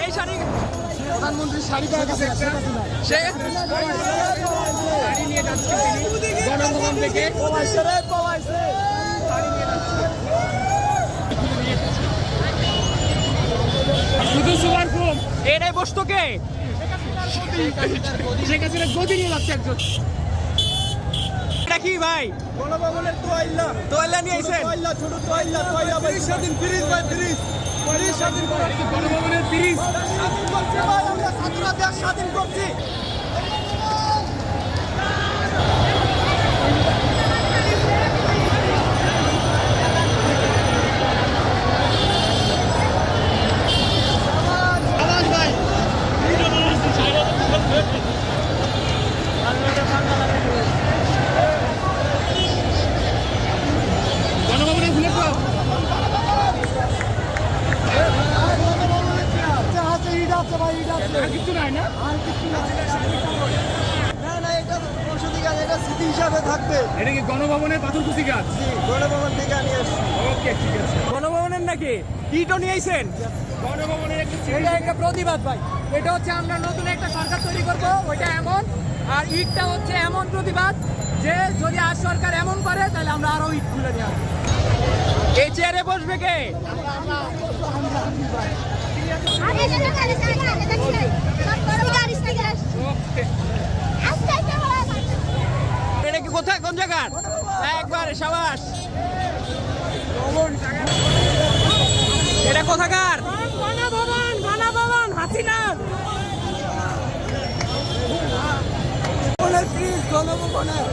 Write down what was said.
এই শাড়ি প্রধানমন্ত্রীর শাড়ি পাওয়া গেছে সে শাড়ি নিয়ে যাচ্ছে তিনি গণভবন থেকে শুধু সুপার ফোম এটাই বসতো কে? শেখ হাসিনা গদি নিয়ে যাচ্ছে একজন। এটা কি ভাই? গণভবনের তোয়াইল্লা তোয়াল্লা নিয়ে আইছেন? ছোট তোয়াইল্লা ভাই স্বাধীন ফ্রিজ ভাই ফ্রিজ স্বাধীন গণভবনের ফ্রিজ স্বাধীন করছে ভাই, আমরা ছাত্ররা দেশ স্বাধীন করছি। গণভবনের ভুলে তো আর কিছু নাই না, না এটা ঔষধি গাছ, এটা স্মৃতি হিসাবে থাকবে। এটা কি গণভবনের পাথরকুচি গাছ? গণভবন থেকে আমি আসছি। ওকে ঠিক আছে। গণভবনের নাকি ইটও নিয়ে আইছেন? গণভবনের একটা এটা একটা প্রতিবাদ ভাই, এটা হচ্ছে আমরা নতুন একটা সরকার তৈরি করব, ওইটা এমন। আর ইটটা হচ্ছে এমন প্রতিবাদ যে যদি আর সরকার এমন করে তাহলে আমরা আরো ইট খুলে দেওয়া। এই চেয়ারে বসবে কে? এটা কি কোথায়, কোন জায়গার? একবার সাবাস। এটা কোথাকার? গণভবন হাসিনার। গণভবনের